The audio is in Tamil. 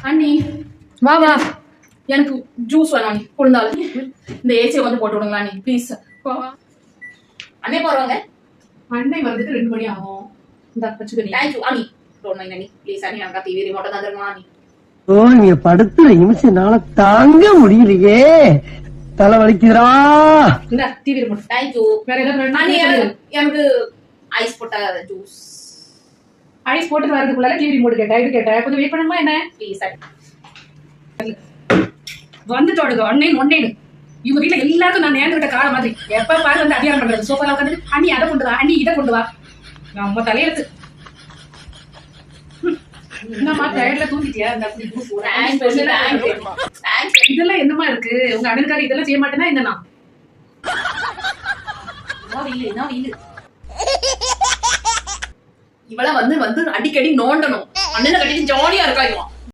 அண்ணி வா வா. எனக்கு ஜூஸ் வேணும் அண்ணி. குளிர்ந்தாலும் இந்த ஏசியை வந்து போட்டு விடுங்களா அண்ணி ப்ளீஸ். அண்ணே போறவாங்க. அண்ணே வரதுக்கு 2 மணி ஆகும். இந்த வச்சுக்கோ. தேங்க்யூ அண்ணி. டோன்ட் மைண்ட் அண்ணி ப்ளீஸ் அண்ணி. எனக்கு டிவி ரிமோட் தான் தருமா அண்ணி. ஓ நீங்க படுத்துற நிமிஷம்னால தாங்க முடியலையே, தலை வலிக்குதுடா. இந்த டிவி ரிமோட். தேங்க்யூ. வேற ஏதாவது அண்ணி வேணும்? எனக்கு ஐஸ் போட்ட ஜூஸ். ஐஸ் போட்டு வரதுக்குள்ள டிவி ரிமோட் கேட்டா, இது கேட்டா, கொஞ்சம் வெயிட் பண்ணுமா என்ன? ப்ளீஸ் அண்ணி. வந்துட்டோடுங்க ஒன்னே இவங்க வீட்டுல எல்லாருக்கும் நான் நேர்ந்து விட்ட கால மாதிரி எப்ப பாரு வந்து அதிகாரம் பண்றது. சோஃபால உட்காந்து அண்ணி அதை கொண்டு வா, அண்ணி இதை கொண்டு வா. நம்ம தலையெழுத்து. என்னம்மா டயர்ட்ல தூங்கிட்டியா? இதெல்லாம் என்னமா இருக்கு? உங்க அண்ணனுக்காக இதெல்லாம் செய்ய மாட்டேன்னா என்னன்னா? இவள வந்து அடிக்கடி நோண்டணும். அண்ணனை கட்டிட்டு ஜாலியா இருக்கா இவன்.